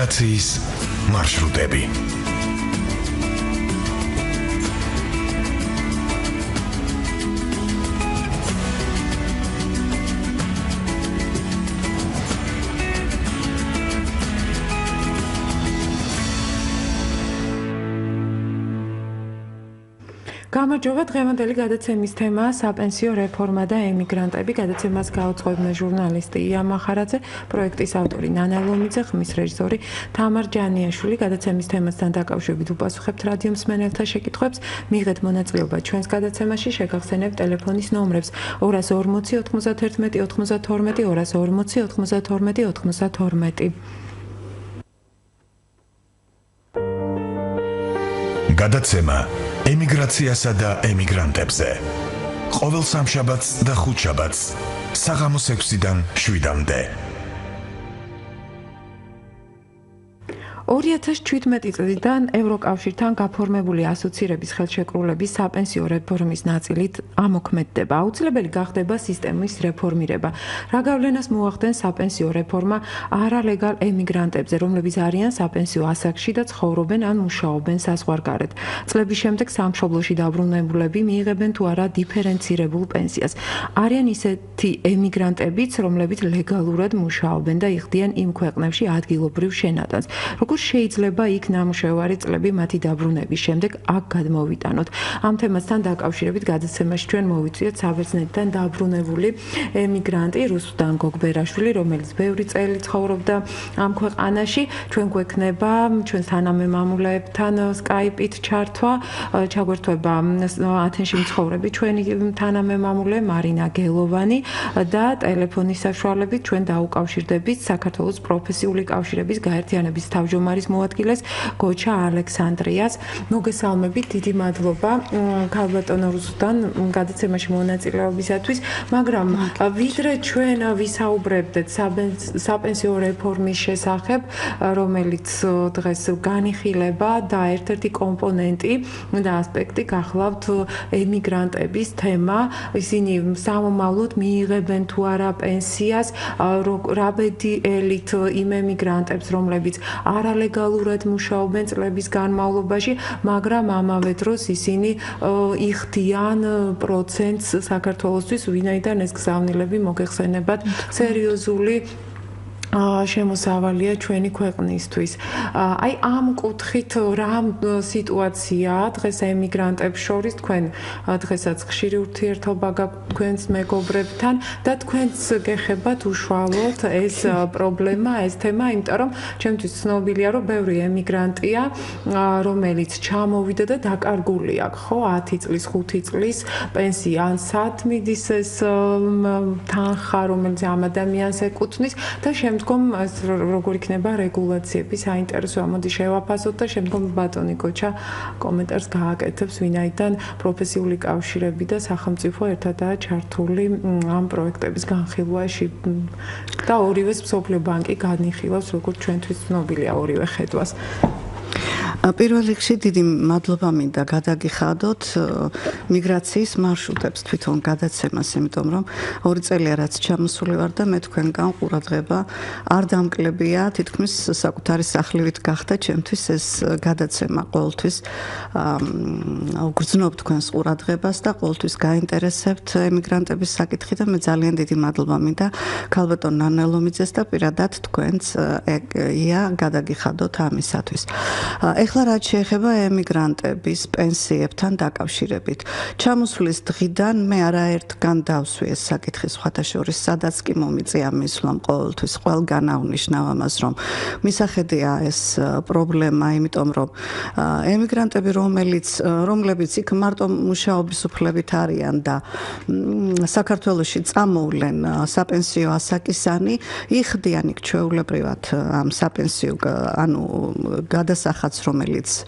ემიგრაციის მარშრუტები. გამარჯობა, დღევანდელი გადაცემის თემაა საპენსიო რეფორმა და ემიგრანტები. გადაცემას გაუძღვებნა ჟურნალისტი ია მახარაძე, პროექტის ავტორი ნანა ლომიძე, ხმის რეჟისორი თამარ ჯანიაშვილი. გადაცემის თემასთან დაკავშირებით უპასუხებთ რადიო მსმენელთა შეკითხვებს. მიიღეთ მონაწილეობა ჩვენს გადაცემაში, შეგახსენებთ ტელეფონის ნომრებს 240 91 92 240 92 92. გადაცემა ემიგრაციასა და ემიგრანტებზე. ყოველ სამშაბათს და ხუთშაბათს საღამოს 6-დან 7-მდე. 2017 წლიდან ევროკავშირთან გაფორმებული ასოცირების ხელშეკრულების საპენსიო რეფორმის ნაწილით ამოქმედდება. აუცილებელი გახდება სისტემის რეფორმირება. რა გავლენას მოახდენს საპენსიო რეფორმა არალეგალ ემიგრანტებზე, რომლებიც არიან საპენსიო ასაკში და ცხოვრობენ ან მუშაობენ საზღვარგარეთ. წლების შემდეგ სამშობლოში დაბრუნებულები მიიღებენ თუ არა დიფერენცირებულ პენსიას. არიან ისეთი ემიგრანტებიც, რომლებიც ლეგალურად მუშაობენ და იხდიან იმ ქვეყნებში ადგილობრივ შენადანს. შეიძლება იქ ნამუშევარი წლები მათი დაბრუნების შემდეგ აქ გადმოვიტანოთ. ამ თემასთან დაკავშირებით გადაცემაში ჩვენ მოვიწვიეთ საბერძნეთიდან დაბრუნებული ემიგრანტი რუსუდან გოგბერაშვილი, რომელიც ბევრი წელი ცხოვრობდა ამ ქვეყანაში. ჩვენ გვექნება ჩვენს თანამემამულეებთან სკაიპით ჩართვა, ჩაგვერთვება ათენში მცხოვრები ჩვენი თანამემამულე მარინა გელოვანი და ტელეფონის საშუალებით ჩვენ დაუკავშირდებით საქართველოს პროფესიული კავშირების გაერთიანების თავმჯდომარის მოადგილეს გოჩა ალექსანდრიას. მოგესალმებით, დიდი მადლობა ქალბატონო რუსუდან გადაცემაში მონაწილეობისათვის, მაგრამ ვიდრე ჩვენ ვისაუბრებდეთ საპენსიო რეფორმის შესახებ, რომელიც დღეს განიხილება და ერთ-ერთი კომპონენტი და ასპექტი გახლავთ ემიგრანტების თემა. ისინი სამომავლოდ მიიღებენ თუ არა პენსიას, რა ბედიელით იმ ემიგრანტებს, რომლებიც არალეგალურად მუშაობენ წლების განმავლობაში, მაგრამ ამავე დროს ისინი იხდიან პროცენტს საქართველოსთვის, ვინაიდან ეს გზავნილები მოგეხსენებათ სერიოზული შემოსავალია ჩვენი ქვეყნისთვის. აი ამ კუთხით რა სიტუაციაა დღეს ემიგრანტებს შორის, თქვენ დღესაც ხშირი ურთიერთობა გაქვთ თქვენს მეგობრებთან და თქვენც გეხებათ უშუალოდ ეს პრობლემა, ეს თემა, იმიტომ რომ ჩემთვის ცნობილია, რომ ბევრი ემიგრანტია, რომელიც ჩამოვიდა და დაკარგული აქვს, ხო, 10 წლის, 5 წლის პენსია, ან სად მიდის ეს თანხა, რომელიც ამ ადამიანს ეკუთვნის და შემდგომ როგორ იქნება რეგულაციები, საინტერესოა, მოდი შევაფასოთ და შემდგომ ბატონი გოჩა კომენტარს გააკეთებს, ვინაიდან პროფესიული კავშირები და სახელმწიფო ერთადაა ჩართული ამ პროექტების განხილვაში და ორივეს მსოფლიო ბანკი განიხილავს, როგორც ჩვენთვის ცნობილია ორივე ხედვას. პირველ რიგში დიდი მადლობა მინდა გადაგიხადოთ მიგრაციის მარშრუტებს თვითონ გადაცემას, იმიტომ რომ 2 წელია რაც ჩამოსული ვარ და მე თქვენგან ყურადღება არ დამკლებია, თითქმის საკუთარი სახლივით გახდა ჩემთვის ეს გადაცემა. ყოველთვის ვგრძნობ თქვენს ყურადღებას და ყოველთვის გაინტერესებთ ემიგრანტების საკითხი და მე ძალიან დიდი მადლობა მინდა ქალბატონ ნანა ლომიძეს და პირადად თქვენს ია გადაგიხადოთ ამისათვის. ეხლა რაც შეეხება ემიგრანტების პენსიებთან დაკავშირებით. ჩამოსვლის დღიდან მე არაერთგან დავსვი ეს საკითხი სხვათა შორის, სადაც კი მომიწია მისვლამ ყოველთვის ყველგან აღნიშნავ ამას, რომ მისახედია ეს პრობლემა, იმიტომ რომ ემიგრანტები, რომლებიც იქ მარტო მუშაობის უფლებით არიან და საქართველოში წამოვლენ საპენსიო ასაკისანი, იხდიან იქ ჩვეულებრივად ამ საპენსიო, ანუ გადასახადს, რომ რომელიც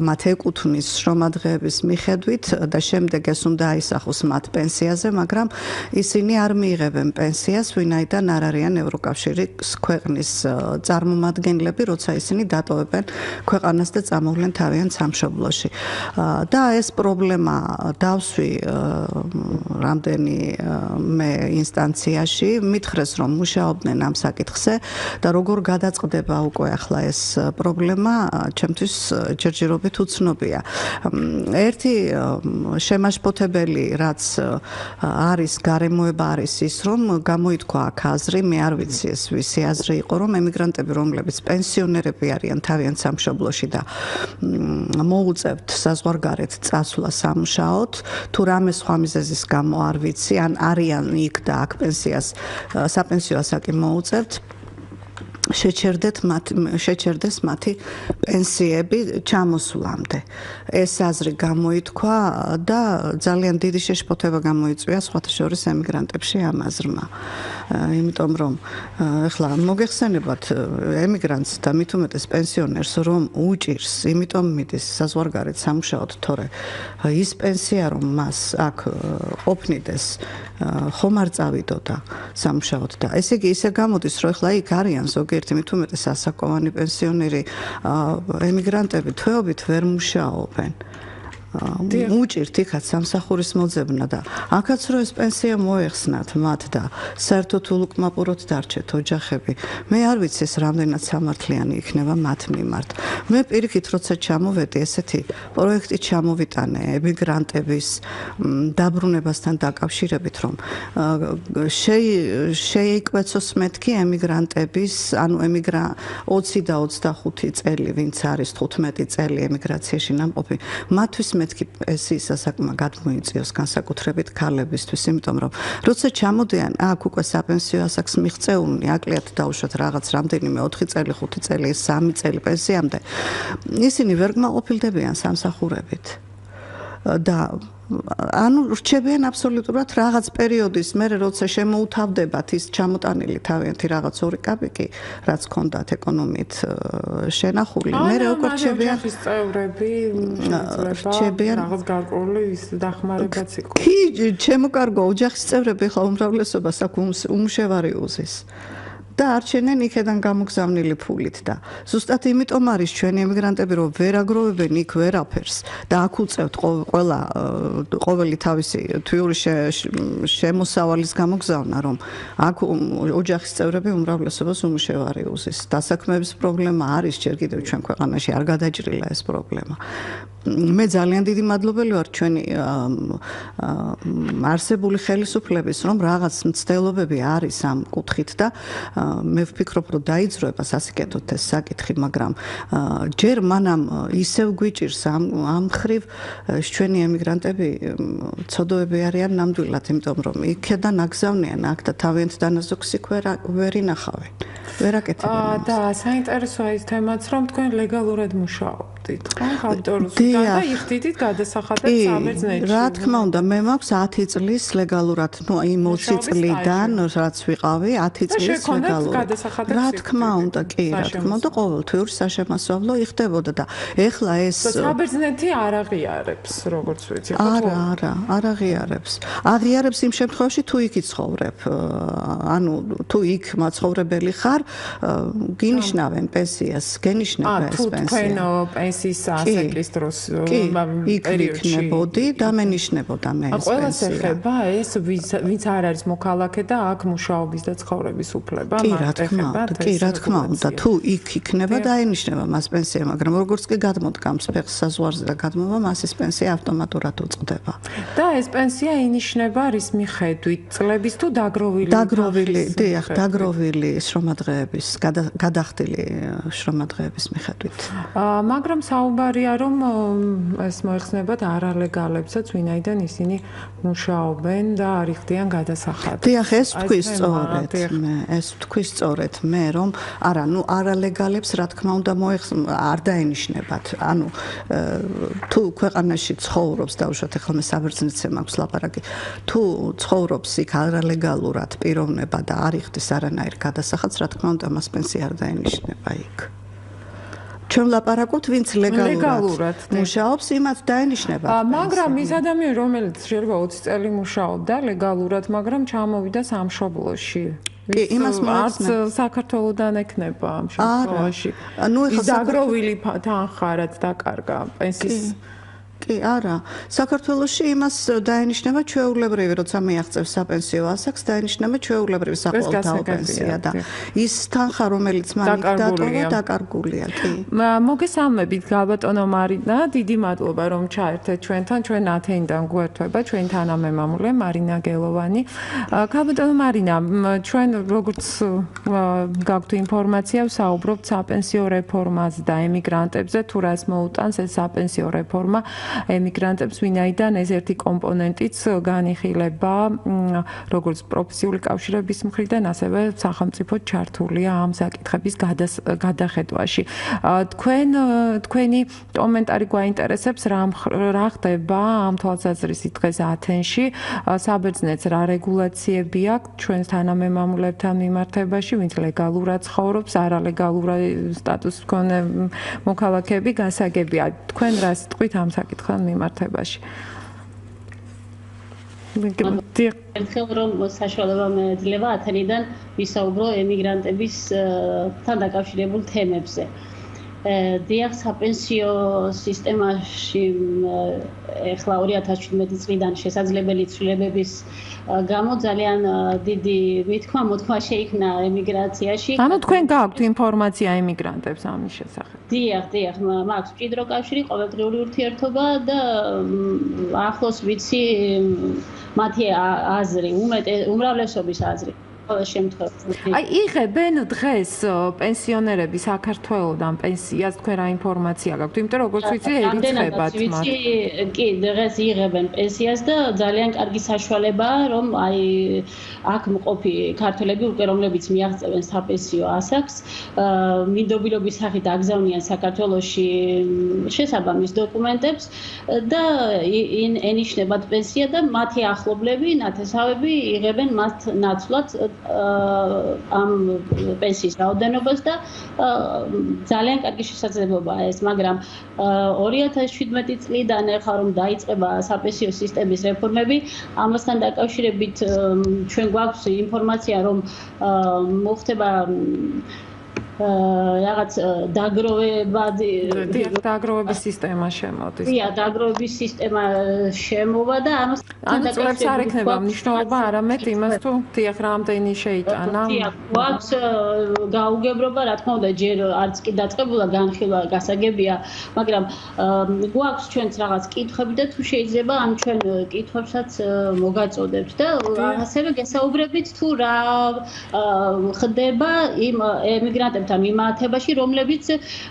მათ ეკუთვნის შრომადღეების მიხედვით და შემდეგ ეს უნდა აისახოს მათ პენსიაზე, მაგრამ ისინი არ მიიღებენ პენსიას, ვინაიდან არ არიან ევროკავშირის ქვეყნის წარმომადგენლები, როცა ისინი დატოვებენ ქვეყანას და წამოვლენ თავიანთ სამშობლოში. და ეს პრობლემა დავსვი რამდენიმე ინსტანციაში, მითხრეს რომ მუშაობდნენ ამ საკითხზე და როგორ გადაწყდება უკვე ახლა ეს პრობლემა, ჩემთვის ჯერჯერობით უცნობია. ერთი შემაშფოთებელი რაც არის გარემოება არის ის, რომ გამოითქვა აქ აზრი, მე არ ვიცი ეს ვისი აზრი იყო, რომ ემიგრანტები, რომლებიც პენსიონერები არიან თავიანთ სამშობლოში და მოუწევთ საზღვარგარეთ წასვლა სამუშაოდ, თუ რამე სხვა მიზეზის გამო არ ვიცი, ან არიან იქ და აქ საპენსიო ასაკი მოუწევთ, შეჩერდეს მათი პენსიები ჩამოსვლამდე. ეს აზრი გამოითქვა და ძალიან დიდი შეშფოთება გამოიწვია სხვათა შორის ემიგრანტებში ამ აზრმა. იმიტომ რომ ეხლა მოგეხსენებათ ემიგრანტს და მით უმეტეს პენსიონერს რომ უჭირს, იმიტომ მიდის საზღვარგარეთ სამუშაოდ, თორე ის პენსია რომ მას აქ ყოფნიდეს ხომ არ წავიდოდა სამუშაოდ და ესე იგი ისე გამოდის რომ ეხლა იქ არიან ზოგიერთი მით უმეტეს ასაკოვანი პენსიონერი ემიგრანტები თვეობით ვერ მუშაობენ. უჭირთ იქაც სამსახურის მოძებნა და აქაც რო ეს პენსია მოეხსნათ მათ და საერთოდ ულუკმაპუროთ დარჩეთ ოჯახები. მე არ ვიცი ეს რამდენად სამართლიანი იქნება მათ მიმართ. მე პირიქით როცა ჩამოვედი ესეთი პროექტი ჩამოვიტანე ემიგრანტების დაბრუნებასთან დაკავშირებით, რომ შეიკვეცოს მეთქი ემიგრანტების, ანუ 20 და 25 წელი, ვინც არის 15 წელი ემიგრაციაში ნამყოფი, მათთვის მეთქი პენსიის ასაკმა გადმოიწიოს განსაკუთრებით ქალებისთვის, იმიტომ რომ როცა ჩამოდიან აქ უკვე საპენსიო ასაკს მიღწეულნი, აკლიათ დაუშვათ რაღაც რამდენიმე 4 წელი, 5 წელი, 3 წელი პენსიამდე, ისინი ვერ გმაყოფილდებიან სამსახურებით. და ანუ რჩებიან აბსოლუტურად რაღაც პერიოდის მერე, როცა შემოუთავდებათ ის ჩამოტანილი თავიანთი რაღაც 2 კაპიკი, რაც ჰქონდათ ეკონომიით შენახული, მერე უკვე რჩებიან ოჯახის წევრები, რჩებიან რაღაც გარკვეული დახმარებაც იყო. კი, ჩემო კარგო, ოჯახის წევრები ხა უმრავლესობას აქ უმუშევარი უზის. და არჩენენ იქედან გამოგზავნილი ფულით და ზუსტად იმიტომ არის ჩვენი ემიგრანტები რომ ვერ აგროვებენ იქ ვერაფერს და აქ უწევთ ყოველი თავისი თვიური შემოსავალის გამოგზავნა, რომ აქ ოჯახის წევრები უმრავლესობას უმუშევარი უზის. დასაქმების პრობლემა არის ჯერ კიდევ ჩვენ ქვეყანაში, არ გადაჭრილა ეს პრობლემა. მე ძალიან დიდი მადლობელი ვარ ჩვენი არსებული ხელისუფლების, რომ რაღაც მცდელობები არის ამ კუთხით და მე ვფიქრობ, რომ დაიძროება სასიკეთოდ ეს საკითხი, მაგრამ ჯერ მანამ ისევ გვიჭირს ამ ხრივ ჩვენი ემიგრანტები ცოდოები არიან ნამდვილად, იმიტომ რომ იქიდან აგზავნიან აქ და თავიანთ დანაზოგს იქ ვერ ინახავენ. ვერ აკეთებენ. და საინტერესოა ის თემაც, რომ თქვენ ლეგალურად მუშაობდით, ხო? ხალტორუსიდან და იხდიდით გადასახადებს საბერძნეთში. რა თქმა უნდა, მე მაქვს 10 წლის ლეგალურად, ნუ იმ 20 წლიდან, რაც ვიყავი, 10 წლის ლეგალურად. რა თქმა უნდა, კი, რა თქმა უნდა, ყოველთვის საშემოსავლო იხდებოდა და ეხლა ეს საბერძნეთი არ აღიარებს, როგორც ვიცი, ხო? არ აღიარებს. აღიარებს იმ შემთხვევაში, თუ იქ იცხოვრებ. ანუ თუ იქ მაცხოვრებელი ხარ, გინიშნავენ პენსიას, გენიშნება ეს პენსია. თქვენ პენსიის ასაკის დროს პერიოდში იქნებოდი და მენიშნებოდა მე ეს პენსია. ყველას ეხება ეს, ვინც არ არის მოქალაქე და აქ მუშაობის და ცხოვრების უფლება, კი, რა თქმა უნდა, თუ იქ იქნება დაენიშნება მას პენსია, მაგრამ როგორც კი გადმოდგამს ფეხს საზღვარზე და გადმოვა, მას ეს პენსია ავტომატურად უწყდება. და ეს პენსია ინიშნება რის მიხედვით, წლების თუ დაგროვილი? დაგროვილი შრომადღეების, გადახდილი შრომადღეების მიხედვით. მაგრამ საუბარია, რომ ეს მოიხსნებათ არალეგალებსაც, ვინაიდან ისინი მუშაობენ და არ იხდიან გადასახადს. დიახ, ეს თქვი სწორედ მე, რომ არა, ნუ არალეგალებს რა თქმა უნდა არ დაენიშნებათ. ანუ თუ ქვეყანაში ცხოვრობს, დაუშვათ ახლა მე საბერძნეთზე მაქვს ლაპარაკი, თუ ცხოვრობს იქ არალეგალურად პიროვნება და არ იხდის არანაირ გადასახადს, რა თქმა უნდა მას პენსია არ დაენიშნება იქ. ჩვენ ვლაპარაკობთ ვინც ლეგალურად მუშაობს, იმათ დაენიშნება. მაგრამ ის ადამიანი, რომელიც შეიძლება 20 წელი მუშაობდა ლეგალურად, მაგრამ ჩამოვიდა სამშობლოში. იმას მოახსნა საქართველოსდან ექნება ამ შემთხვევაში. ის დაგროვილი თანხა რაც დაკარგა პენსიის კი, არა. საქართველოში имас დაენიშნება ჩვეულებრივი, როცა მიაღწევს საპენსიო ასაკს, დაენიშნება ჩვეულებრივი საყოველთაო პენსია და ის თანხა, რომელიც მან დატოვა, დაკარგულია, კი. მოგესალმებით, გალბატონო მარინა, დიდი მადლობა, რომ ჩაერთეთ ჩვენთან, ჩვენ ათენიდან გვერდება, ჩვენ თანამემამულე მარინა გელოვანი. გალბატონო მარინა, ჩვენ როგორც გაგვთ ინფორმაცია, ვსაუბრობთ საპენსიო რეფორმაზე და ემიგრანტებზე, თუ რას მოუტანს ეს საპენსიო რეფორმა. ემიგრანტებს ვინაიდან ეს ერთი კომპონენტიც განიხილება როგორც პროფესიული კავშირების მხრიდან, ასევე სახელმწიფო ჩართულია ამ საკითხების გადახედვაში. თქვენი კომენტარი გვაინტერესებს, რა ხდება ამ თვალსაზრისით დღეს ათენში, საბერძნეთს რა რეგულაციები აქვს ჩვენს თანამემამულებთან მიმართებაში, ვინც ლეგალურად ცხოვრობს, არალეგალურად სტატუსს მქონე მოქალაქეები გასაგებია. თქვენ რა სიტყვით ამ საკითხთან მიმართებაში. ერთხელ რომ საშუალება მეძლევა ათენიდან ვისაუბრო ემიგრანტების თან დაკავშირებულ თემებზე. დიახ, საპენსიო სისტემაში ეხლა 2017 წლიდან შესაძლებელი ცვლილებების გამო ძალიან დიდი მოთქმა შეიქმნა ემიგრაციაში. ანუ თქვენ გაქვთ ინფორმაცია ემიგრანტებს ამის შესახებ? დიახ, მაქვს მჭიდრო კავშირი, ყოველდღიური ურთიერთობა და ახლოს ვიცი მათი აზრი, უმრავლესობის აზრი. აი, იღებენ დღეს პენსიონერები საქართველოსდან პენსიას, თქვენ რა ინფორმაცია გაქვთ? იმიტომ რომ როგორც ვიცი, ერიცხებათ მათ. კი, დღეს იღებენ პენსიას და ძალიან კარგი საშუალებაა, რომ აი აქ მყოფი ქართველები უკვე რომლებიც მიაღწევენ საპენსიო ასაკს, მინდობილობის სახით აგზავნიან საქართველოში შესაბამის დოკუმენტებს და ენიშნებათ პენსია და მათი ახლობლები, ნათესავები იღებენ მათ ნაცვლად ამ პენსიის რაოდენობას და ძალიან კარგი შესაძლებლობაა ეს, მაგრამ 2017 წლიდან ახლა რომ დაიწყება საპენსიო სისტემის რეფორმები, ამასთან დაკავშირებით ჩვენ გვაქვს ინფორმაცია, რომ მოხდება რაღაც დაგროვების სისტემა შემოდის. კი, დაგროვების სისტემა შემოვა და ამასთან დაკავშირებით არ ექნება მნიშვნელობა არამედ იმას თუ დიახ რამდენი შეიტანა. დიახ, გვაქვს გაუგებრობა, რა თქმა უნდა, ჯერ არც კი დაწყებულა განხილვა გასაგებია, მაგრამ გვაქვს ჩვენც რაღაც კითხვები და თუ შეიძლება ამ ჩვენ კითხვებსაც მოგაწოდებთ და ასევე გესაუბრებით თუ რა ხდება იმ ემიგრანტებთან მიმართებაში, რომლებიც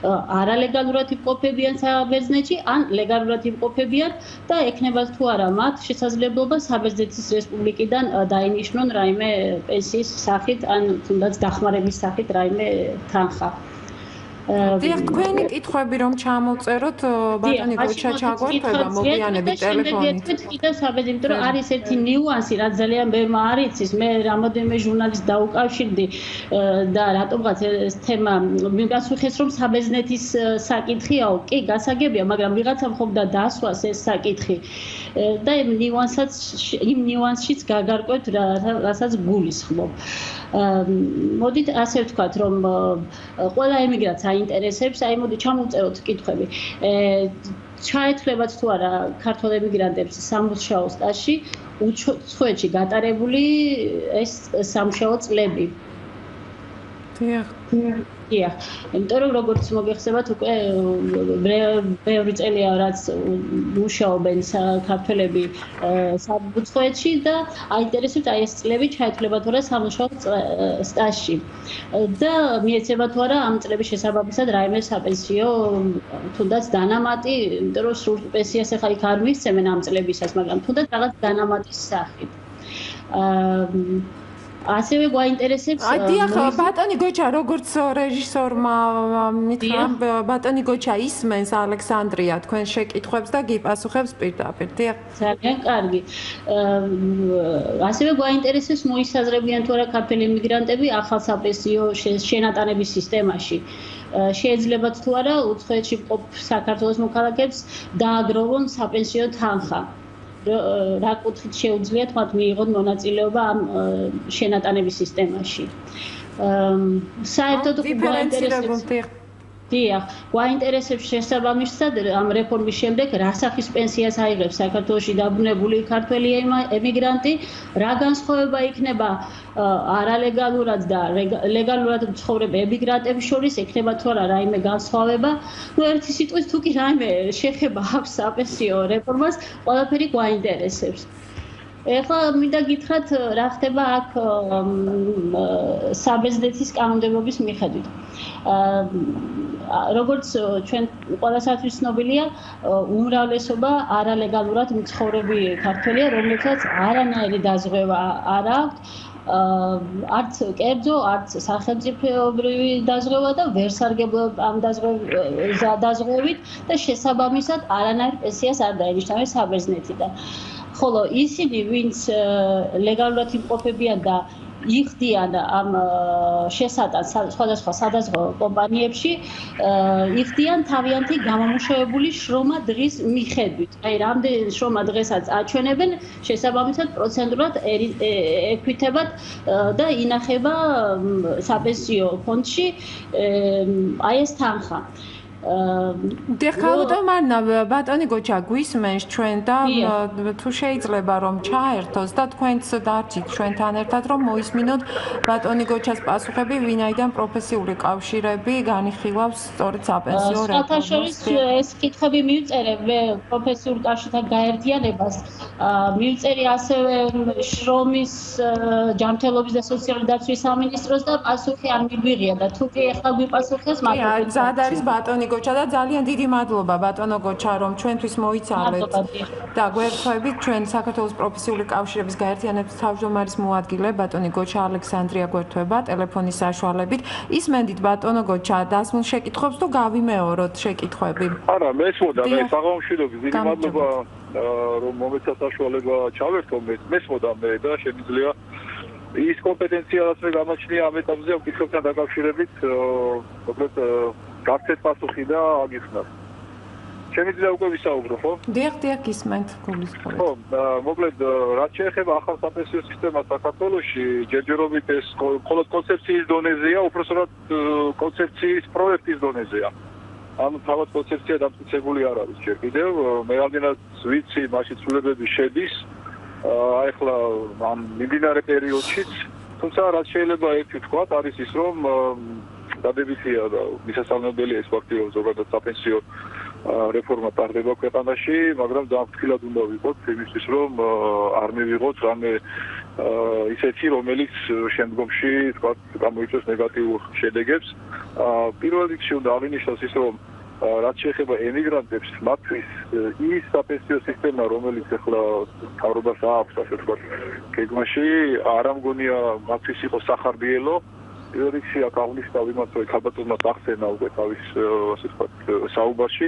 არალეგალურად იმყოფებიან საბერძნეთში, ან ლეგალურად იმყოფებიან და ექნებათ თუ არა მათ შესაძლებლობა საბერძნეთის რესპუბლიკიდან დაინიშნონ რაიმე პენსიის სახით, ან თუნდაც დახმარების სახით რაიმე თანხა. დიახ, თქვენი კითხვები რომ ჩამოვწეროთ, ბატონი გოჩა ჩაგვერთვება მოგვიანებით ტელეფონით. კიდევ საბერძნეთ, იმიტომ რომ არის ერთი ნიუანსი, რაც ძალიან ბევრმა არ იცის. მე რამოდენიმე ჟურნალისტს დაუკავშირდი და რატომღაც ეს თემა მიგასუხეს, რომ საბერძნეთის საკითხიაო, კი, გასაგებია, მაგრამ ვიღაცამ ხობდა დასვას ეს საკითხი და იმ ნიუანსშიც გაგარკვევთ, რასაც გულისხმობ. მოდით ასე ვთქვათ, რომ ყველა ემიგრანტს აინტერესებს, აი მოდი ჩამოვწეროთ კითხვები. ჩაეთვლებათ თუ არა ქართველ ემიგრანტებს სამუშაო სტაჟში უცხოეთში გატარებული ეს სამუშაო წლები. დიახ. იმიტომ რომ როგორც მოგეხსენებათ, უკვე ბევრი წელია რაც მუშაობენ ქართველები უცხოეთში და აინტერესებთ აი ეს წლები ჩაეთვლებათ თუ არა სამუშაო სტაჟში და მიეცემათ თუ არა ამ წლების შესაბამისად რაიმე საპენსიო თუნდაც დანამატი, იმიტომ რომ სრულ პენსიას ახლა იქ არ მისცემენ ამ წლებისას, მაგრამ თუნდაც რაღაც დანამატის სახით. ასევე გვაინტერესებს აი დიახ, ბატონი გოჩა, როგორც რეჟისორმა მითხრა, ბატონი გოჩა ისმენს ალექსანდრია თქვენ შეკითხვებს და გიპასუხებს პირდაპირ. დიახ. ძალიან კარგი. ასევე გვაინტერესებს მოისაზრებიან თუ არა ქართველი ემიგრანტები ახალ საპენსიო შენატანების სისტემაში. შეიძლებათ თუ არა უცხოეთში მყოფ საქართველოს მოქალაქეებს დააგროვონ საპენსიო თანხა. რა კუთხით შეუძლიათ მათ მიიღონ მონაწილეობა ამ შენატანების სისტემაში. საერთოდ დიახ, გვაინტერესებს შესაბამისად ამ რეფორმის შემდეგ რა სახის პენსიას აიღებს საქართველოში დაბრუნებული ქართველი ემიგრანტი, რა განსხვავება იქნება არალეგალურად და ლეგალურად მცხოვრებ ემიგრანტების შორის, ექნება თუ არა რაიმე განსხვავება. ერთი სიტყვით თუ კი რაიმე შეხება აქვს საპენსიო რეფორმას, ყველაფერი გვაინტერესებს. ეხლა მინდა გითხრათ რა ხდება აქ საბერძნეთის კანონმდებლობის მიხედვით. როგორც ჩვენ ყველასათვის ცნობილია, უმრავლესობა არალეგალურად მცხოვრები ქართველია, რომლებსაც არანაირი დაზღვევა არ აქვთ, არც კერძო, არც სახელმწიფოებრივი დაზღვევა და ვერ სარგებლობენ ამ დაზღვევით და შესაბამისად არანაირ პენსიას არ დაენიშნავენ საბერძნეთიდან. ხოლო ისინი, ვინც ლეგალურად იმყოფებიან და იხდიან ამ შესატანს სხვადასხვა სადაზღვევო კომპანიებში, იხდიან თავიანთი გამომუშავებული შრომა დღის მიხედვით. აი, რამდენი შრომა დღესაც აჩვენებენ, შესაბამისად პროცენტულად ექვითებათ და ინახება საპენსიო ფონდში აი ეს თანხა. დიახ, მარნა, ბატონი გოჩა გვისმენს ჩვენ და თუ შეიძლება რომ ჩაერთოს და თქვენც დარჩით ჩვენთან ერთად რომ მოისმინოთ ბატონი გოჩას პასუხები, ვინაიდან პროფესიული კავშირები განიხილავს სწორედ საპენსიო რეფორმას. საერთაშორის ეს კითხვები მივწერე პროფესიულ კავშირთან გაერთიანებას, მივწერე ასევე შრომის ჯანმრთელობის და სოციალური დაცვის სამინისტროს და პასუხი არ მიგვიღია და თუ კი ახლა გვიპასუხეს, მაგრამ ზად არის ბატონი გოჩა და ძალიან დიდი მადლობა ბატონო გოჩა რომ ჩვენთვის მოიცალეთ და გვერდთხოვებით ჩვენ საქართველოს პროფესიული კავშირების გაერთიანების თავმჯდომარის მოადგილე ბატონი გოჩა ალექსანდრია გვერდთხოვება ტელეფონის საშუალებით. ისმენდით ბატონო გოჩა დასმულ შეკითხვებს თუ გავიმეოროთ შეკითხვები. არა, მესმოდა მე საღამოშიდობის დიდი მადლობა რომ მომეცა საშუალება ჩავერთო მესმოდა მე და შემიძლია ის კომპეტენცია რაც მე გამაჩნია ამ ეტაპზე უკითხებთან დაკავშირებით მოკლედ გაქცეთ პასუხი და აგიხსნათ. შემიძლია უკვე ვისაუბრო, ხო? დიახ, გისმენთ გულისხმობთ. ხო, მოკლედ რაც შეეხება ახალ საპენსიო სისტემას საქართველოში, ჯერჯერობით ეს მხოლოდ კონცეფციის დონეზეა, უпростоრად კონცეფციის პროექტის დონეზეა. ანუ თავად კონცეფცია დამტკიცებული არ არის ჯერ კიდევ. მე რამდენად ვიცი, მაშინ ცვლილებები შედის. ახლა ამ მიმდინარე პერიოდშიც, თუმცა რაც შეიძლება ერთი ვთქვა, არის ის რომ დადებითია და მისასალმებელი ეს ფაქტი რომ ზოგადად საპენსიო რეფორმა ტარდება ქვეყანაში, მაგრამ დამფრთხილად უნდა ვიყოთ იმისთვის რომ არ მივიღოთ რამე ისეთი რომელიც შემდგომში თქვა გამოიწვევს ნეგატიურ შედეგებს. პირველ რიგში უნდა აღინიშნოს ის რომ რაც შეეხება ემიგრანტებს, მათთვის ის საპენსიო სისტემა, რომელიც ახლა თავრობას აქვს, ასე ვთქვათ, გეგმაში, არ ამგონია მათთვის იყოს სახარბიელო. პირველ რიგში აქ აღნიშნავ იმას, რომ ქალბატონმა ახსენა უკვე თავის, ასე ვთქვათ, საუბარში,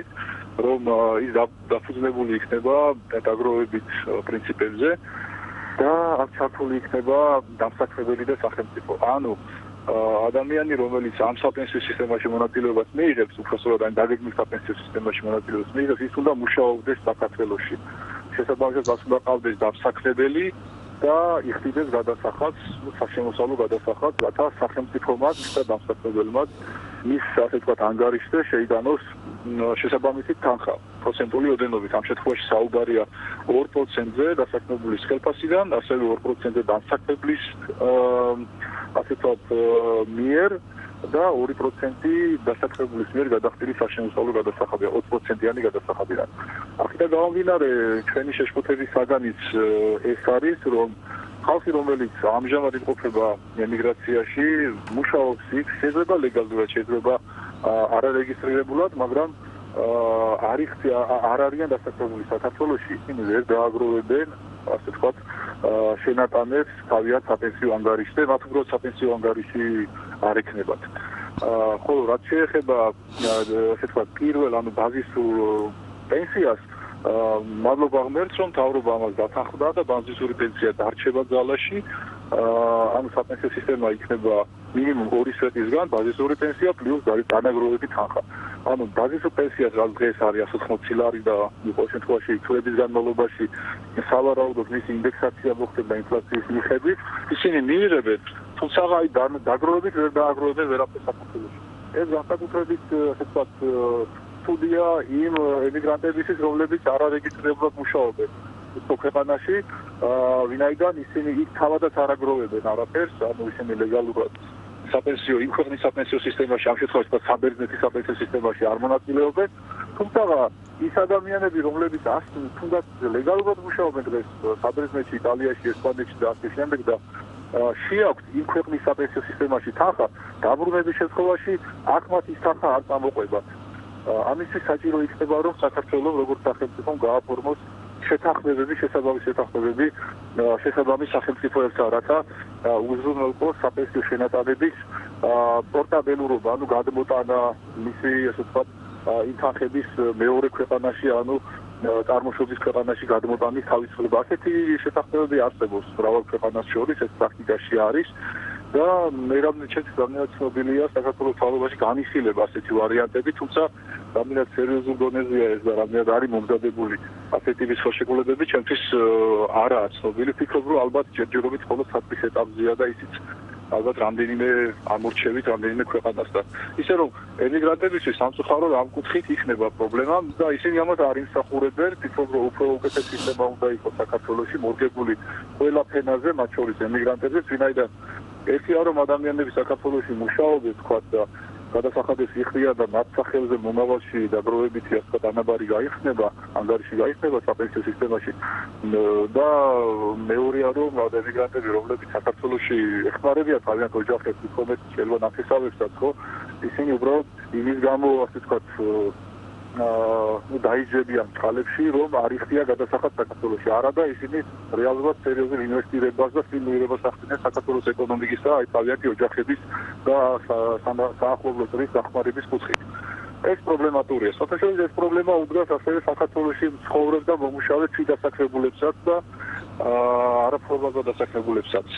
რომ ის დაფუძნებული იქნება დაგროვებით პრინციპებზე და აქ ჩართული იქნება დამსაქმებელი და სახელმწიფო. ანუ ადამიანი, რომელიც ამ საპენსიო სისტემაში მონაწილეობას მიიღებს, უბრალოდ ან დაგეგმილ საპენსიო სისტემაში მონაწილეობას მიიღებს, ის უნდა მუშაობდეს საქართველოში. შესაბამისად, მას უნდა ყავდეს დამსაქმებელი და იხდიდეს გადასახადს, საშემოსავლო გადასახადს, რათა სახელმწიფომაც და დამსახმებელმაც მის, ასე ვთქვათ, ანგარიშზე შეიტანოს შესაბამისი თანხა, პროცენტული ოდენობით. ამ შემთხვევაში საუბარია 2%-ზე დასაქმებულის ხელფასიდან, ასევე 2%-ზე დამსაქმებლის ასე ვთქვათ, მიერ და 2% დასაქმებულის მიერ გადახდილი საშემოსავლო გადასახადია, 20%-იანი გადასახადიდან. აქედან გამომდინარე, ჩვენი შეშფოთების საგანიც ეს არის, რომ ხალხი, რომელიც ამჟამად იმყოფება ემიგრაციაში, მუშაობს იქ, შეიძლება ლეგალურად, შეიძლება არარეგისტრირებულად, მაგრამ არ არიან დასაქმებული საქართველოში, ისინი ვერ დააგროვებენ, ასე ვთქვათ, შენატანებს თავიანთ საპენსიო ანგარიშზე, მათ უბრალოდ საპენსიო ანგარიში არ ექნებათ. ხოლო რაც შეეხება, ასე ვთქვათ, პირველ, ანუ ბაზისურ პენსიას, მადლობა ღმერთს, რომ მთავრობა ამას დათანხმდა და ბაზისური პენსია დარჩება ძალაში. ანუ საპენსიო სისტემა იქნება მინიმუმ 2 სვეტისგან ბაზისური პენსია პლუს განაგროვებითი თანხა. ანუ ბაზისურ პენსიას რაც დღეს არის 180 ლარი და იყო შემთხვევაში წლების განმავლობაში სავარაუდოდ მისი ინდექსაცია მოხდება ინფლაციის მიხედვით, ისინი მიიღებენ, თუმცა აი დაგროვებით ვერ დააგროვებენ ვერაფერს საქართველოში. ეს განსაკუთრებით ასე ვთქვათ სტუდია იმ ემიგრანტებისთვის, რომლებიც არარეგისტრირებულად მუშაობენ ქვეყანაში, ვინაიდან ისინი იქ თავადაც არ აგროვებენ არაფერს, ანუ ისინი ლეგალურად საპენსიო იმ ქვეყნის საპენსიო სისტემაში, ამ შემთხვევაში საბერძნეთის საპენსიო სისტემაში არ მონაწილეობენ, თუმცა ის ადამიანები, რომლებიც თუნდაც ლეგალურად მუშაობენ დღეს საბერძნეთში, იტალიაში, ესპანეთში და ასე შემდეგ და შეაქვთ იმ ქვეყნის საპენსიო სისტემაში თანხა, დაბრუნების შემთხვევაში აქ მათ ის თანხა არ წამოყვებათ. ამისთვის საჭირო იქნება, რომ საქართველოს როგორც სახელმწიფომ გააფორმოს შესაძლებელი სახელმწიფოებთან, რათა უზრუნველყოს საპენსიო შენატანების პორტაბელურობა, ანუ გადმოტანა მისი ასე ვთქვათ იმ თანხების მეორე ქვეყანაში, ანუ წარმოშობის ქვეყანაში გადმოტანის თავისუფლება. ასეთი შესაძლებლობები არსებობს მრავალ ქვეყანას შორის, ეს პრაქტიკაში არის. და მე რამდენად ცნობილია საქართველოს თავობაში განიხილება ასეთი ვარიანტები, თუმცა რამდენად სერიოზულ დონეზეა ეს და რამდენად არის მომზადებული ასეთი ტიპის ხელშეკრულებები, ჩემთვის არაა ცნობილი. ვფიქრობ, რომ ალბათ ჯერჯერობით მხოლოდ საწყის ეტაპზეა და ისიც ალბათ რამდენიმე ამორჩევით რამდენიმე ქვეყანასთან. ისე რომ ემიგრანტებისთვის სამწუხაროდ ამ კუთხით იქნება პრობლემა და ისინი ამათ არ იმსახურებენ, ვფიქრობ, რომ უფრო უკეთესი სისტემა უნდა იყოს საქართველოში მორგებული ყველა ფენაზე, მათ შორის ემიგრანტებზეც, ვინაიდან ერთია რომ ადამიანები საქართველოში მუშაობენ თქვა და გადასახადეს იხდიან და მათ სახელზე მომავალში დაგროვებითი ასე ვთქვათ ანაბარი გაიხსნება, ანგარიში გაიხსნება საპენსიო სისტემაში და მეორეა რომ ემიგრანტები რომლებიც საქართველოში ეხმარებიან თავიანთ ოჯახებს თითქმის შეიძლება ნათესავებსაც ხო ისინი უბრალოდ იმის გამო ასე ვთქვათ დაიჯებიან წყალებში, რომ არ იხდიან გადასახადს საქართველოში. არა და ისინი რეალურად სერიოზულ ინვესტირებას და სტიმულირებას ახდენენ საქართველოს ეკონომიკის და აი თავიანთი ოჯახების და საახლობლო წრის დახმარების კუთხით. ეს პრობლემატურია. საერთოდ ეს პრობლემა უდგას ასევე საქართველოში მცხოვრებ და მომუშავე ცივდასახლებულებსაც და არაფორმალურ დასახლებულებსაც.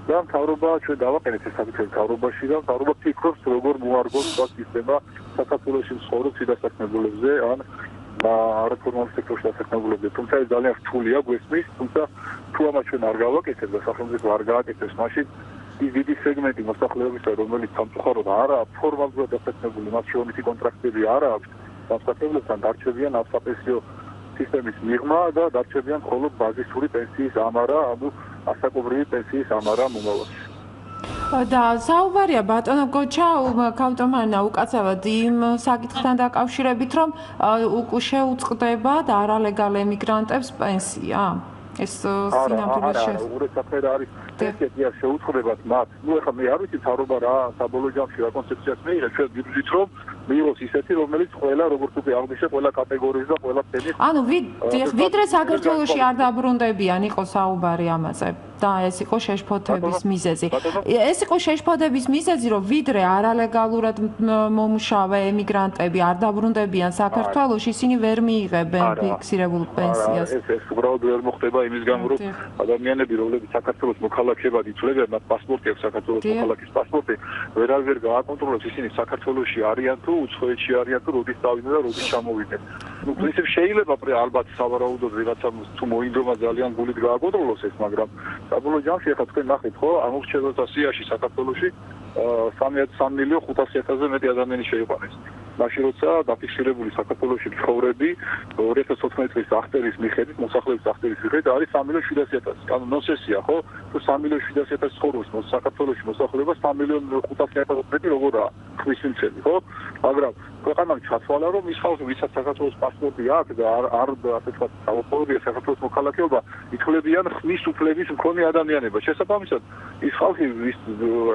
და მთავრობა ჩვენ დავაყენეთ ეს საკითხი მთავრობაში და მთავრობა ფიქრობს როგორ მოარგოს ეს სისტემა საქართველოში მცხოვრებ ცივდასახლებულებზე ან არაფორმალურ სექტორში დასახლებულებზე. თუმცა ეს ძალიან რთულია გვესმის, თუმცა თუ ამას ჩვენ არ გავაკეთებთ და სახელმწიფო არ გააკეთებს, მაშინ ის დიდი სეგმენტი მოსახლეობისა, რომელიც სამწუხაროდ არაა ფორმალურად დასახელებული, მათ შრომითი კონტრაქტები არ აქვს, დასახელებულთან დარჩებიან საპენსიო სისტემის მიღმა და დარჩებიან მხოლოდ ბაზისური პენსიის ამარა, ანუ ასაკობრივი პენსიის ამარა მომავალში. და საუბარია ბატონო გოჩა ქალტომანა უკაცრავად იმ საკითხთან დაკავშირებით, რომ შეუწყდება და არალეგალ ემიგრანტებს პენსია. ეს სინამდვილეში უბრალოდ არის პენსია შეუწყდებათ მათ. ნუ ეხლა მე არ ვიცი თავრობა რა საბოლოო ჯამში რა კონცეფციას მეიღებს, ჩვენ ვიბრძვით რომ მიიღოს ისეთი, რომელიც ყველა როგორც უკვე აღნიშნე, ყველა კატეგორიის და ყველა ფენის. ანუ ვიდრე საქართველოში არ დაბრუნდებიან, იყო საუბარი ამაზე. და ეს იყო შეშფოთების მიზეზი. ეს იყო შეშფოთების მიზეზი, რომ ვიდრე არალეგალურად მომუშავე ემიგრანტები არ დაბრუნდებიან საქართველოში, ისინი ვერ მიიღებენ ფიქსირებულ პენსიას. ეს უბრალოდ ვერ მოხდება იმის გამო, რომ ადამიანები, რომლებიც საქართველოს მოქალაქეებად ითვლებიან, მათ პასპორტი აქვს საქართველოს მოქალაქის პასპორტი, ვერავერ გააკონტროლებს ისინი საქართველოში არიან თუ უცხოეთში არიან თუ როდის დავიდნენ და როდის ჩამოვიდნენ. ნუ პრინციპ შეიძლება ალბათ სავარაუდოდ ვიღაცამ თუ მოინდომა ძალიან გულით გააკონტროლოს ეს, მაგრამ საბოლოო ჯამში ახლა თქვენ ნახეთ ხო, ამორჩეულთა სიაში საქართველოში 3.500.000-ზე მეტი ადამიანი შეიყვანეს. მაშინ როცა დაფიქსირებული საქართველოში მცხოვრები 2014 წლის აღწერის მიხედვით, მოსახლეობის აღწერის მიხედვით არის 3.700.000. ანუ ნონსენსია ხო? თუ 3.700.000 ცხოვრობს საქართველოში მოსახლეობა 3.500.000 მეტი როგორაა ხმის მიცემი ხო? მაგრამ ქვეყანამ ჩათვალა რომ ის ხალხი ვისაც საქართველოს პასპორტი აქვს და არ ასე ვთქვათ საუბრობია საქართველოს მოქალაქეობა ითვლებიან ხმის უფლების მქონე ადამიანებად. შესაბამისად ის ხალხი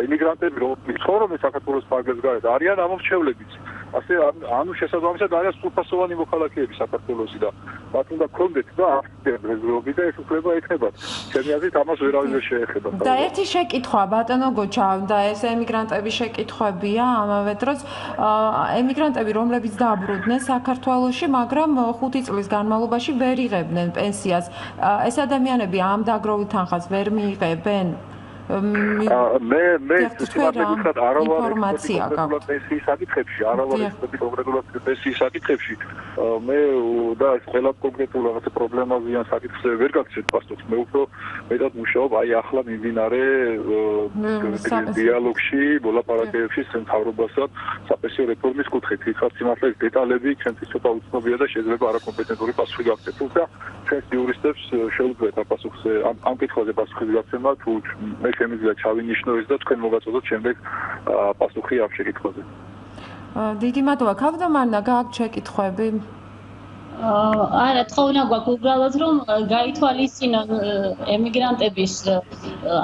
ემიგრანტები რომლებიც ცხოვრობენ საქართველოს ფარგლებს გარეთ არიან ამორჩევლებიც. ასე ანუ შესაბამისად არიან სრულფასოვანი მოქალაქეები საქართველოსი და მათ უნდა კონდეთ და აღწერები და ეს უფლება ექნებათ. ჩემი აზრით ამას ვერავინ შეეხება. და ერთი შეკითხვა ბატონო გოჩა და ეს ემიგრანტების შეკითხვებია ამავე დროს ემიგრანტები რომლებიც დაბრუნდნენ საქართველოში, მაგრამ 5 წლის განმავლობაში ვერ იღებდნენ პენსიას. ეს ადამიანები ამ დაგროვილ თანხას ვერ მიიღებენ? მე სიმართლე გითხრათ არ ვარ პენსიის საკითხებში, არ ვარ ექსპერტი კონკრეტულად პენსიის საკითხებში. მე და ყველა კონკრეტულ რაღაცა პრობლემაზე ან საკითხზე ვერ გაგცეთ პასუხს. მე უფრო მეტად მუშაობ აი ახლა მიმდინარე დიალოგში, მოლაპარაკებებში მთავრობასთან საპენსიო რეფორმის კუთხით. იცით სიმართლე დეტალები ჩვენთვის ცოტა უცნობია და შეიძლება არაკომპეტენტური პასუხი გაგცეთ. თუმცა ჩვენს იურისტებს შეუძლიათ ამ პასუხზე ამ კითხვაზე პასუხის გაცემა თუ მე შემიძლია ჩავინიშნო ეს და თქვენ მოგაწოდოთ შემდეგ პასუხი ამ შეკითხვაზე. დიდი მადლობა. ქავდამარნა გააქვთ შეკითხვები? არა, თხოვნა გვაქვს უბრალოდ რომ გაითვალისწინონ ემიგრანტების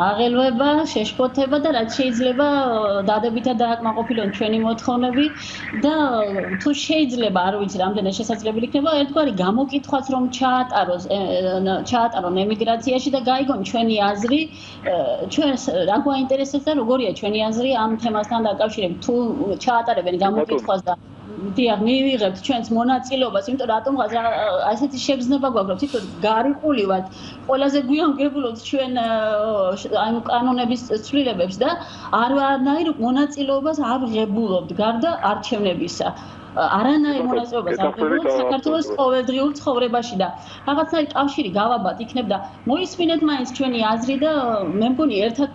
აღელვება, შეშფოთება და რაც შეიძლება დადებითად დააკმაყოფილონ ჩვენი მოთხოვნები და თუ შეიძლება, არ ვიცი, რამდენად შესაძლებელი იქნება ერთგვარი გამოკითხვაც რომ ჩაატარონ ემიგრაციაში და გაიგონ ჩვენი აზრი, ჩვენს რა გვაინტერესებს და როგორია ჩვენი აზრი ამ თემასთან დაკავშირებით. თუ ჩაატარებენ გამოკითხვას და დიახ, მივიღებთ ჩვენს მონაწილეობას, იმიტომ რომ რატომ ასეთი შეგრძნება გვაქვს, რომ თვითონ გარიყულივართ, ყველაზე გვიანგებულობთ ჩვენ ამ კანონების ცვლილებებს და არანაირ მონაწილეობას არ ვღებულობთ გარდა არჩევნებისა. არანაირ მონაწილეობას არ ვღებულობთ საქართველოს ყოველდღიურ ცხოვრებაში და რაღაცნაირი კავშირი გავაბად იქნებ და მოისმინეთ მაინც ჩვენი აზრი და მე მგონი ერთად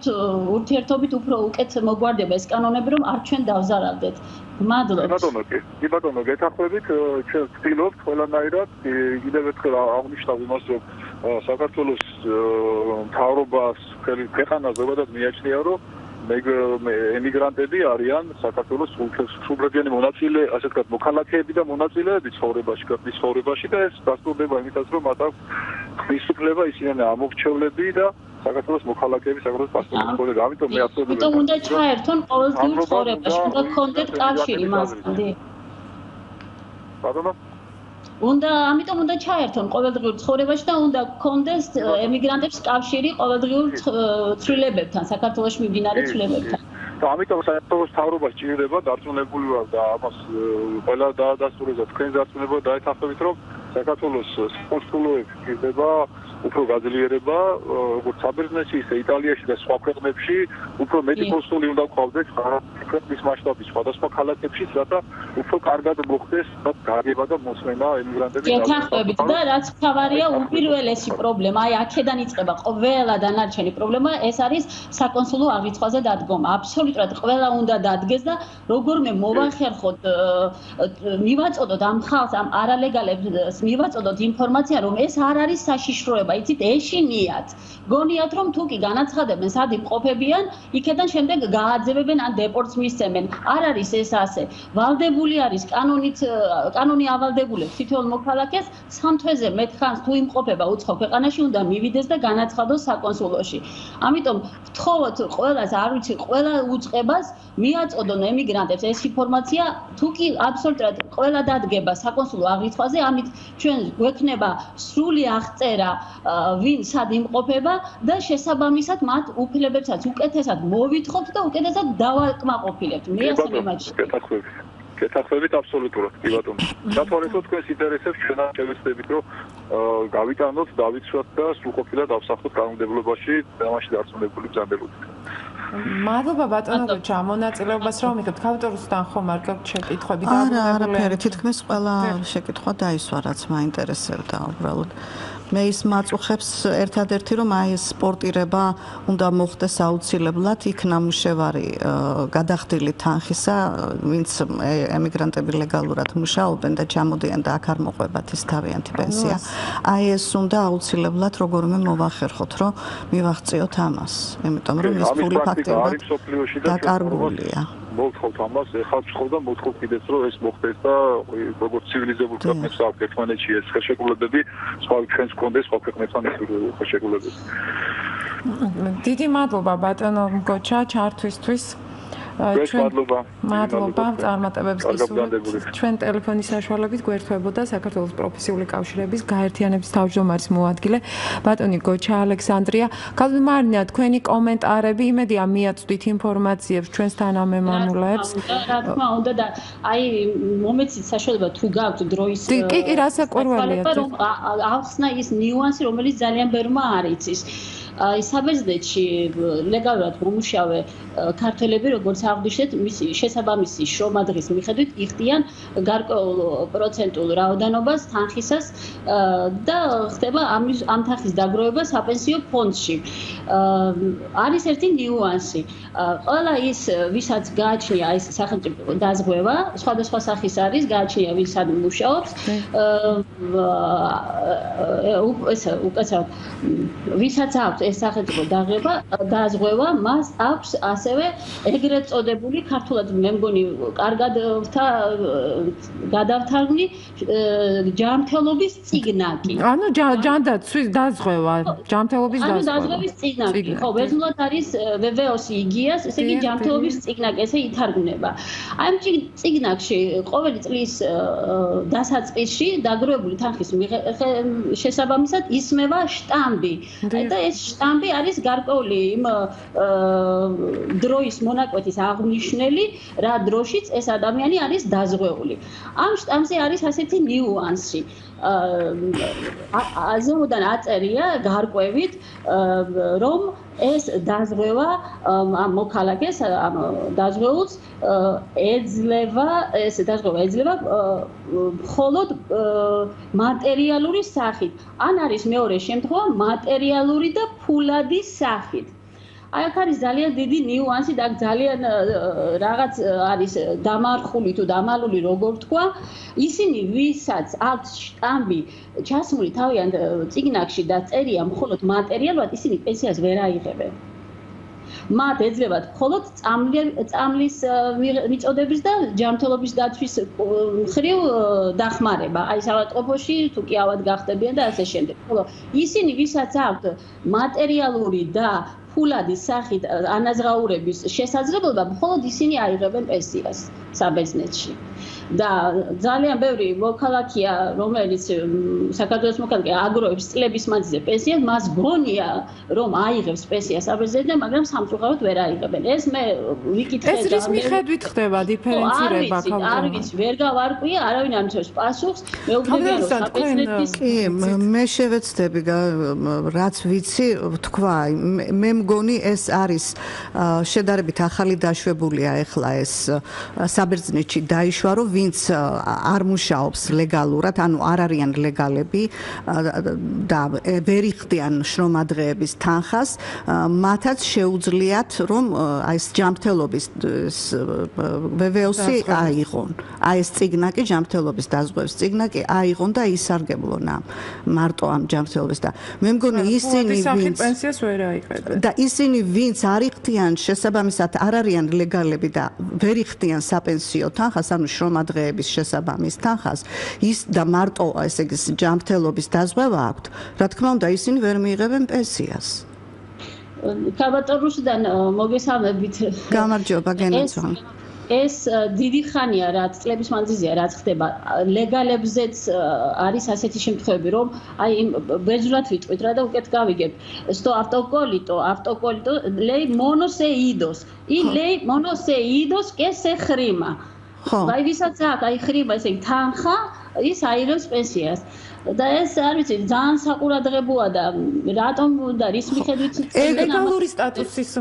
ურთიერთობით უფრო უკეთ მოგვარდება ეს კანონები, რომ არ ჩვენ დავზარავდეთ. მადლობთ. კი ბატონო, გეთანხმებით, ჩვენ ვცდილობთ ყველანაირად კიდევ ერთხელ აღნიშნავ იმას, რომ საქართველოს მთავრობას ქვეყანას ზოგადად მიაჩნია, რომ ემიგრანტები არიან საქართველოს სრულფერდიანი მონაწილე, ასე ვთქვათ, მოქალაქეები და მონაწილეები ცხოვრებაში, ქვეყნის ცხოვრებაში და ეს დასტურდება იმითაც, რომ მათ აქვს ხმის უფლება, ისინი ამორჩევლები და საქართველოს მოქალაქეები, საქართველოს პასპორტები, ამიტომ მე აბსოლუტურად იმიტომ უნდა ჩაერთონ ყოველდღიურ ცხოვრებაში, უნდა გქონდეთ კავშირი მასთან. ბატონო ამიტომ უნდა ჩაერთონ ყოველდღიურ ცხოვრებაში და უნდა გქონდეს ემიგრანტებს კავშირი ყოველდღიურ ცვლილებებთან, საქართველოში მიმდინარე ცვლილებებთან. და ამიტომ საქართველოს მთავრობას ჭირდება დარწმუნებული ვარ და ამას ყველა დაადასტურებს და თქვენ დარწმუნებულად დაეთანხმებით, რომ საქართველოს კონსულოები ჭირდება უფრო გაძლიერება, როგორც საბერძნეთში, ისე იტალიაში და სხვა ქვეყნებში, უფრო მეტი კონსული უნდა გვყავდეს ქვეყნის მასშტაბის სხვადასხვა ქალაქებში, რათა უფრო კარგად მოხდეს გაგება და მოსმენა ემიგრანტების. გეთანხმებით და რაც მთავარია, უპირველესი პრობლემა, აი აქედან იწყება ყველა დანარჩენი პრობლემა, ეს არის საკონსულო აღრიცხვაზე დადგომა. აბსოლუტურად ყველა უნდა დადგეს და როგორმე მოვახერხოთ, მივაწოდოთ ამ ხალხს, ამ არალეგალებს, მივაწოდოთ ინფორმაცია, რომ ეს არ არის საშიშროება. იცით, ეშინიათ. გონიათ, რომ თუ კი განაცხადებენ, სად იმყოფებიან, იქედან შემდეგ გააძევებენ ან დეპორტს მისცემენ. არ არის ეს ასე. ვალდებული არის კანონი ავალდებულებს თითოეულ მოქალაქეს 3 თვეზე მეტ ხანს თუ იმყოფება უცხო ქვეყანაში, უნდა მივიდეს და განაცხადოს საკონსულოში. ამიტომ ვთხოვოთ ყველას, არ ვიცი, ყველა უწყებას მიაწოდონ ემიგრანტებს ეს ინფორმაცია, თუ კი აბსოლუტურად ყველა დადგება საკონსულო აღრიცხვაზე, ამით ჩვენ გვექნება სრული აღწერა ვინ სად იმყოფება და შესაბამისად მათ უფლებებსაც უკეთესად მოვითხოვთ და უკეთესად დავაკმაყოფილებთ. მე ასე მიმაჩნია. გეთანხმებით აბსოლუტურად, კი ბატონო. დათვალისწინოთ თქვენს ინტერესებს, ჩვენ შევეცდებით, რომ გავიტანოთ, დავიცვათ და სრულყოფილად დავსახოთ კანონმდებლობაში, ამაში დარწმუნებული ბრძანდებოდით. მადლობა ბატონო გოჩა, მონაწილეობას რომ მიღებთ. ქავტორუსთან ხომ არ გაქვთ შეკითხვები? არაფერი, თითქმის ყველა შეკითხვა დაისვა, რაც მაინტერესებდა უბრალოდ. მე ის მაწუხებს ერთადერთი რომ აი ეს სპორტირება უნდა მოხდეს აუცილებლად, იქ ნამუშევარი გადახდილი თანხისა, ვინც ემიგრანტები ლეგალურად მუშაობენ და ჩამოდიან და აქ არ მოყვებათ ის თავიანთი პენსია. აი ეს უნდა აუცილებლად როგორმე მოვახერხოთ, რომ მივაღწიოთ ამას, იმიტომ რომ ეს ფული ფაქტობრივად დაკარგულია. მოვთხოვთ ამას, ეხლა ვთხოვ და მოვთხოვ კიდეც, რომ ეს მოხდეს და როგორც ცივილიზებულ ქვეყნებს აქვს ერთმანეთში ეს ხელშეკრულებები, სხვა ჩვენს გქონდეს სხვა ქვეყნებთან ეს ხელშეკრულებები. დიდი მადლობა ბატონო გოჩა ჩართვისთვის. მადლობა წარმატებებს გისურვებთ. ჩვენ ტელეფონის საშუალებით გვერდებოდა საქართველოს პროფესიული კავშირების გაერთიანების თავმჯდომარის მოადგილე ბატონი გოჩა ალექსანდრია. ქალბატონო მარინა, თქვენი კომენტარები, იმედია მიაწვდით ინფორმაციებს ჩვენს თანამემამულეებს. რა თქმა უნდა და აი მომეცით საშუალება თუ გაქვთ დროის კი, რასაკვირველია. რომ ახსნა ის ნიუანსი, რომელიც ძალიან ბევრმა არ იცის. საბერძნეთში ლეგალურად მომუშავე ქართველები, როგორც აღნიშნეთ, მისი შესაბამისი შრომადღის მიხედვით იხდიან გარკვეულ პროცენტულ რაოდენობას თანხისას და ხდება ამ თანხის დაგროვება საპენსიო ფონდში. არის ერთი ნიუანსი. ყველა ის, ვისაც გააჩნია ეს სახელმწიფო დაზღვევა, სხვადასხვა სახის არის, გააჩნია ვისაც მუშაობს. უკაცრავად ვისაც აქვს ეს სახელმწიფო დაზღვევა, მას აქვს ასევე ეგრეთ წოდებული ქართულად მე მგონი კარგად გადავთარგმნი ჯანმრთელობის წიგნაკი. ანუ ჯანდაცვის დაზღვევა, ჯანმრთელობის დაზღვევა. ანუ დაზღვევის წიგნაკი. ხო, ბერძნულად არის VVOS იგიას, ესე იგი ჯანმრთელობის წიგნაკი, ესე ითარგმნება. აი ამ წიგნაკში ყოველი წლის დასაწყისში დაგროვებული თანხის შესაბამისად ისმევა შტამპი. და ეს შტამპი არის გარკვეული იმ დროის მონაკვეთის აღნიშნელი, რა დროშიც ეს ადამიანი არის დაზღვეული. ამ შტამპზე არის ასეთი ნიუანსი. ზემოდან აწერია გარკვევით, რომ ეს დაზღვევა ამ მოქალაქეს, ამ დაზღვეულს ეძლევა მხოლოდ მატერიალური სახით. ან არის მეორე შემთხვევა მატერიალური და ფულადი სახით. აი აქ არის ძალიან დიდი ნიუანსი და ძალიან რაღაც არის დამარხული თუ დამალული როგორ თქვა, ისინი ვისაც აქვს შტამპი ჩასმული თავიანთ წიგნაკში და წერია მხოლოდ მატერიალურად, ისინი პენსიას ვერ აიღებენ. მათ ეძლებათ მხოლოდ წამლის მიწოდების და ჯანმრთელობის დაცვის მხრივ დახმარება. აი საავადმყოფოში თუ კი ავად გახდებიან და ასე შემდეგ. ხოლო ისინი ვისაც აქვთ მატერიალური და ფულადი სახით ანაზღაურების შესაძლებლობა, მხოლოდ ისინი აიღებენ პენსიას საბერძნეთში. და ძალიან ბევრი მოქალაქეა, რომელიც საქართველოს მოქალაქე აგროვებს წლების მანძილზე პენსიას, მას გონია, რომ აიღებს პენსიას საბერძნეთიდან, მაგრამ სამწუხაროდ ვერ აიღებენ. ეს მე ვიკითხე ეს რის მიხედვით ხდება დიფერენცირება ქალბატონო? არ ვიცი, ვერ გავარკვია, არავინ არ მცემს პასუხს. მეუბნებიან, რომ საბერძნეთის მე შევეცდები რაც ვიცი თქვა, მე მგონი ეს არის შედარებით ახალი დაშვებულია ეხლა ეს საბერძნეთში დაიშვა, რომ ვინც არ მუშაობს ლეგალურად, ანუ არ არიან ლეგალები და ვერ იხდიან შრომადღეების თანხას, მათაც შეუძლიათ, რომ აი ეს ჯანმრთელობის VVOS-ი აიღონ. აი ეს წიგნაკი, ჯანმრთელობის დაზღვევის წიგნაკი აიღონ და ისარგებლონ მარტო ამ ჯანმრთელობის და მე მგონი ისინი ვინც პენსიას ვერ აიღებენ. და ისინი ვინც არ იხდიან შესაბამისად არ არიან ლეგალები და ვერ იხდიან საპენსიო თანხას, ანუ შრომადღეების შესაბამის თანხას, ის და მარტო ესე იგი ჯანმრთელობის დაზღვევა აქვთ, რა თქმა უნდა ისინი ვერ მიიღებენ პენსიას. ქალბატონ რუსუდან მოგესალმებით. გამარჯობა, გენაცვალ. ეს დიდი ხანია, რაც წლების მანძილზეა, რაც ხდება. ლეგალებზეც არის ასეთი შემთხვევები, რომ აი ბერძნულად ვიტყვით რა და უკეთ გავიგებ. Sto автоколито lei monoseidos. I lei monoseidos que se ხრიმა. ხო. აი ვისაც აქვს აი ხრიმა, ესე იგი თანხა, ის აიღებს პენსიას. და ეს არ ვიცი, ძალიან საყურადღებოა და რატომ და რის მიხედვით ლეგალური სტატუსის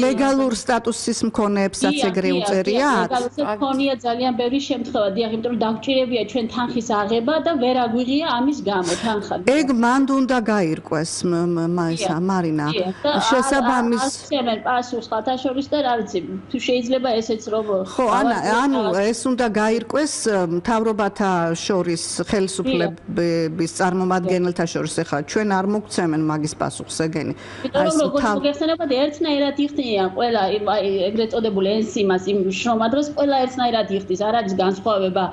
ლეგალურ სტატუსის მქონეებსაც ეგრე უწერიათ? მქონია ძალიან ბევრი შემთხვევა, დიახ, იმიტომ რომ დაგჭირებია ჩვენ თანხის აღება და ვერ აგვიღია ამის გამო თანხა. ეგ მანდ უნდა გაირკვეს მარინა. შესაბამის ასემენ პასუხს ხათაშორის და რა ვიცი, თუ შეიძლება ესეც რომ ხო, ანუ ეს უნდა გაირკვეს მთავრობათა შორის ხელისუფლების წარმომადგენელთა შორის ეხლა ჩვენ არ მოგცემენ მაგის პასუხს ეგენი. აი როგორც მოგეხსენებათ ერთნაირად იხდიან ყველა ეგრეთ წოდებული ენსიმას იმ შრომა დროს ყველა ერთნაირად იხდის არ არის განსხვავება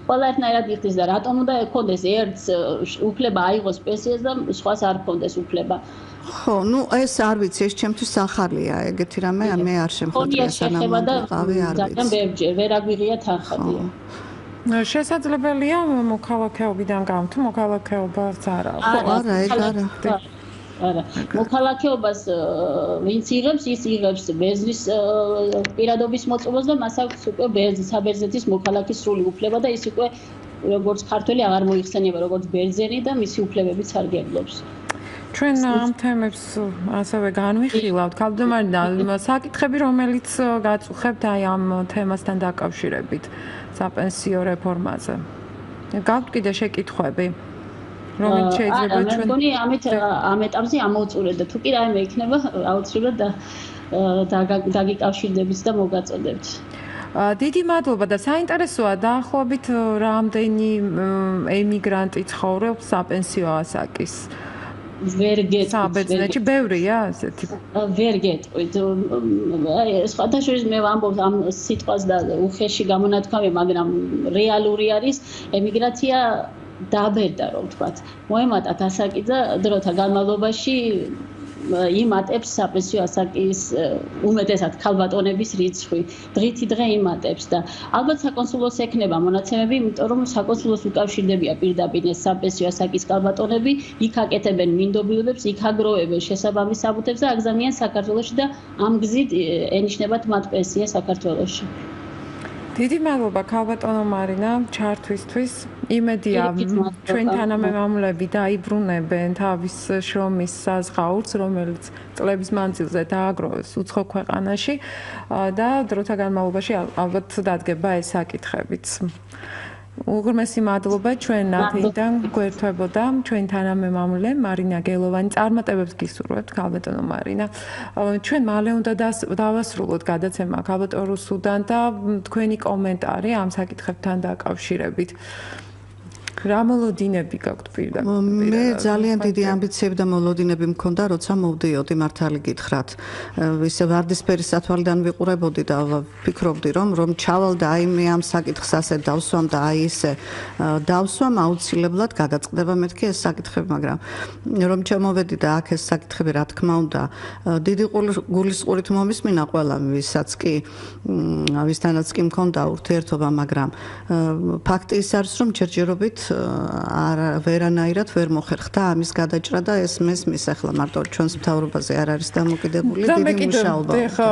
ყველა ერთნაირად იხდის და რატომ უნდა ექონდეს ერთს უფლება აიღოს პენსიას და სხვას არ ქონდეს უფლება ხო, ну ეს არ ვიცი, ეს ჩემთვის ახალია, ეგეთი რამე მე არ შემხვდია სანამ ვიყავი, არ ვიცი. ძალიან ბევრჯერ ვერ აგვიღია თანხადია. შესაძლებელია მოქალაქეობიდან გამთო, მოქალაქეობაც არა. ხო, არა, ეგ არა. არა, მოქალაქეობას ვინც იღებს, ის იღებს ბერძნის პირადობის მოწმობას და მას აქვს უკვე საბერძნეთის მოქალაქის სრული უფლება და ის უკვე როგორც ქართველი აღარ მოიხსენიება როგორც ბერძენი და მისი უფლებებიც არ გეძლობს. ჩვენ ამ თემებს ასევე განვიხილავთ, ქალბატონო, საკითხები, რომელიც გაწუხებთ აი ამ თემასთან დაკავშირებით, საპენსიო რეფორმაზე. გაქვთ კიდე შეკითხვები? რომელიც შეიძლება ჩვენ მე მგონი ამ ეტაპზე ამოვწურეთ და თუ კი რაიმე იქნება, აუცილებლად დაგიკავშირდებით და მოგაწოდებთ. დიდი მადლობა და საინტერესოა დაახლოებით რამდენი ემიგრანტი ცხოვრობს საპენსიო ასაკის ვერ გეტყვით. საბერძნეთში ბევრია ასეთი. ვერ გეტყვით. აი სხვათა შორის მე ვამბობ ამ სიტყვას და უხეში გამონათქვამი, მაგრამ რეალური არის ემიგრაცია დაბერდა რომ ვთქვათ. მოემატათ ასაკი და დროთა განმავლობაში იმატებს საპენსიო ასაკის უმეტესად ქალბატონების რიცხვი. დღითი დღე იმატებს და ალბათ საკონსულოს ექნება მონაცემები, იმიტომ რომ საკონსულოს უკავშირდებია პირდაპირ ეს საპენსიო ასაკის ქალბატონები, იქ აკეთებენ მინდობილობებს, იქ აგროვებენ შესაბამის საბუთებს და აგზავნიან საქართველოში და ამ გზით ენიშნებათ მათ პენსია საქართველოში. დიდი მადლობა ქალბატონო მარინა ჩართვისთვის. იმედია ჩვენ თანამემამულები დაიბრუნებენ თავის შრომის საზღაურს, რომელიც წლების მანძილზე დააგროვეს უცხო ქვეყანაში და დროთა განმავლობაში ალბათ დადგება ეს საკითხებიც. უღრმესი მადლობა ჩვენ ნათლიდან გვერდებოდა ჩვენ თანამემამულე მარინა გელოვანი წარმატებებს გისურვებთ ქალბატონო მარინა. ჩვენ მალე უნდა დავასრულოთ გადაცემა ქალბატონ რუსუდან და თქვენი კომენტარი ამ საკითხებთან დაკავშირებით. რა მოლოდინები გაქვთ პირდაპირ? მე ძალიან დიდი ამბიციები და მოლოდინები მქონდა, როცა მოვდიოდი მართალი გითხრათ. ისე ვარდისფერი სათვალიდან ვიყურებოდი და ვფიქრობდი, რომ ჩავალ და აი მე ამ საკითხს ასე დავსვამ და აი ისე დავსვამ, აუცილებლად გადაწყდება მეთქი ეს საკითხები, მაგრამ რომ ჩამოვედი და აქ ეს საკითხები რა თქმა უნდა დიდი გულისყურით მომისმინა ყველა ვისაც კი ვისთანაც კი მქონდა ურთიერთობა, მაგრამ ფაქტი ის არის, რომ ჯერჯერობით ვერანაირად ვერ მოხერხდა ამის გადაჭრა და ეს მესმის ახლა მარტო ჩვენს მთავრობაზე არ არის დამოკიდებული დიდი მუშაობა. ხო,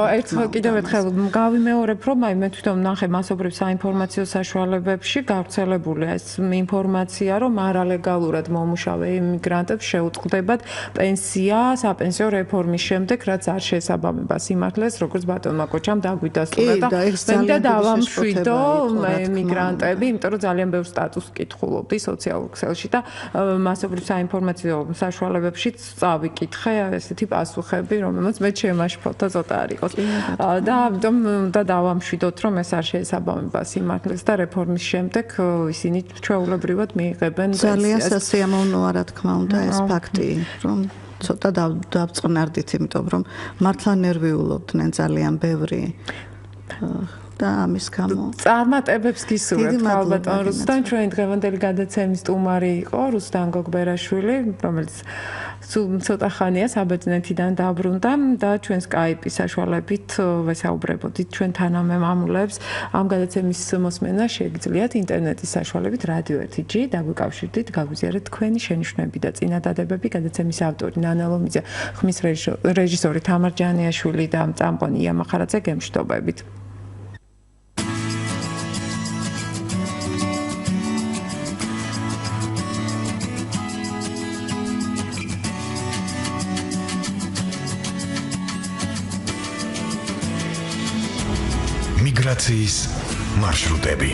კიდევ ერთხელ გავიმეორებ, რომ აი მე თვითონ ნახე მასობრივ საინფორმაციო საშუალებებში გავრცელებული ეს ინფორმაცია, რომ არალეგალურად მომუშავე ემიგრანტებს შეუწყდებათ პენსია საპენსიო რეფორმის შემდეგ, რაც არ შესაბამებას იმართლეს, როგორც ბატონმა კოჩამ დაგვიდასტურა და მე დავამშვიდო ემიგრანტები, იმიტომ რომ ძალიან ბევრ სტატუსს კითხულობ სოციალურ ქსელში და მასობრივ საინფორმაციო საშუალებებშიც წავიკითხე ესეთი პასუხები, რომელმაც მე შემაშფოთა ცოტა არ იყოს. და ამიტომ უნდა დავამშვიდოთ, რომ ეს არ შეესაბამებას იმართლეს და რეფორმის შემდეგ ისინი ჩვეულებრივად მიიღებენ პენსიას. ძალიან სასიამოვნოა რა თქმა უნდა ეს ფაქტი, რომ ცოტა დავწყნარდით, იმიტომ რომ მართლა ნერვიულობდნენ ძალიან ბევრი და ამის გამო წარმატებებს გისურვებთ ქალბატონ რუსუდან. ჩვენი დღევანდელი გადაცემის სტუმარი იყო რუსუდან გოგბერაშვილი, რომელიც ცოტა ხანია საბერძნეთიდან დაბრუნდა და ჩვენ Skype-ის საშუალებით ვესაუბრებოდით ჩვენ თანამემამულეებს. ამ გადაცემის მოსმენა შეგიძლიათ ინტერნეტის საშუალებით Radio 1G დაგვიკავშირდით, გაგვიზიარეთ თქვენი შენიშვნები და წინადადებები. გადაცემის ავტორი ნანა ლომიძე, ხმის რეჟისორი თამარ ჯანიაშვილი და წამყვანი ია მახარაძე გემშვიდობებით. მიგრაციის მარშრუტები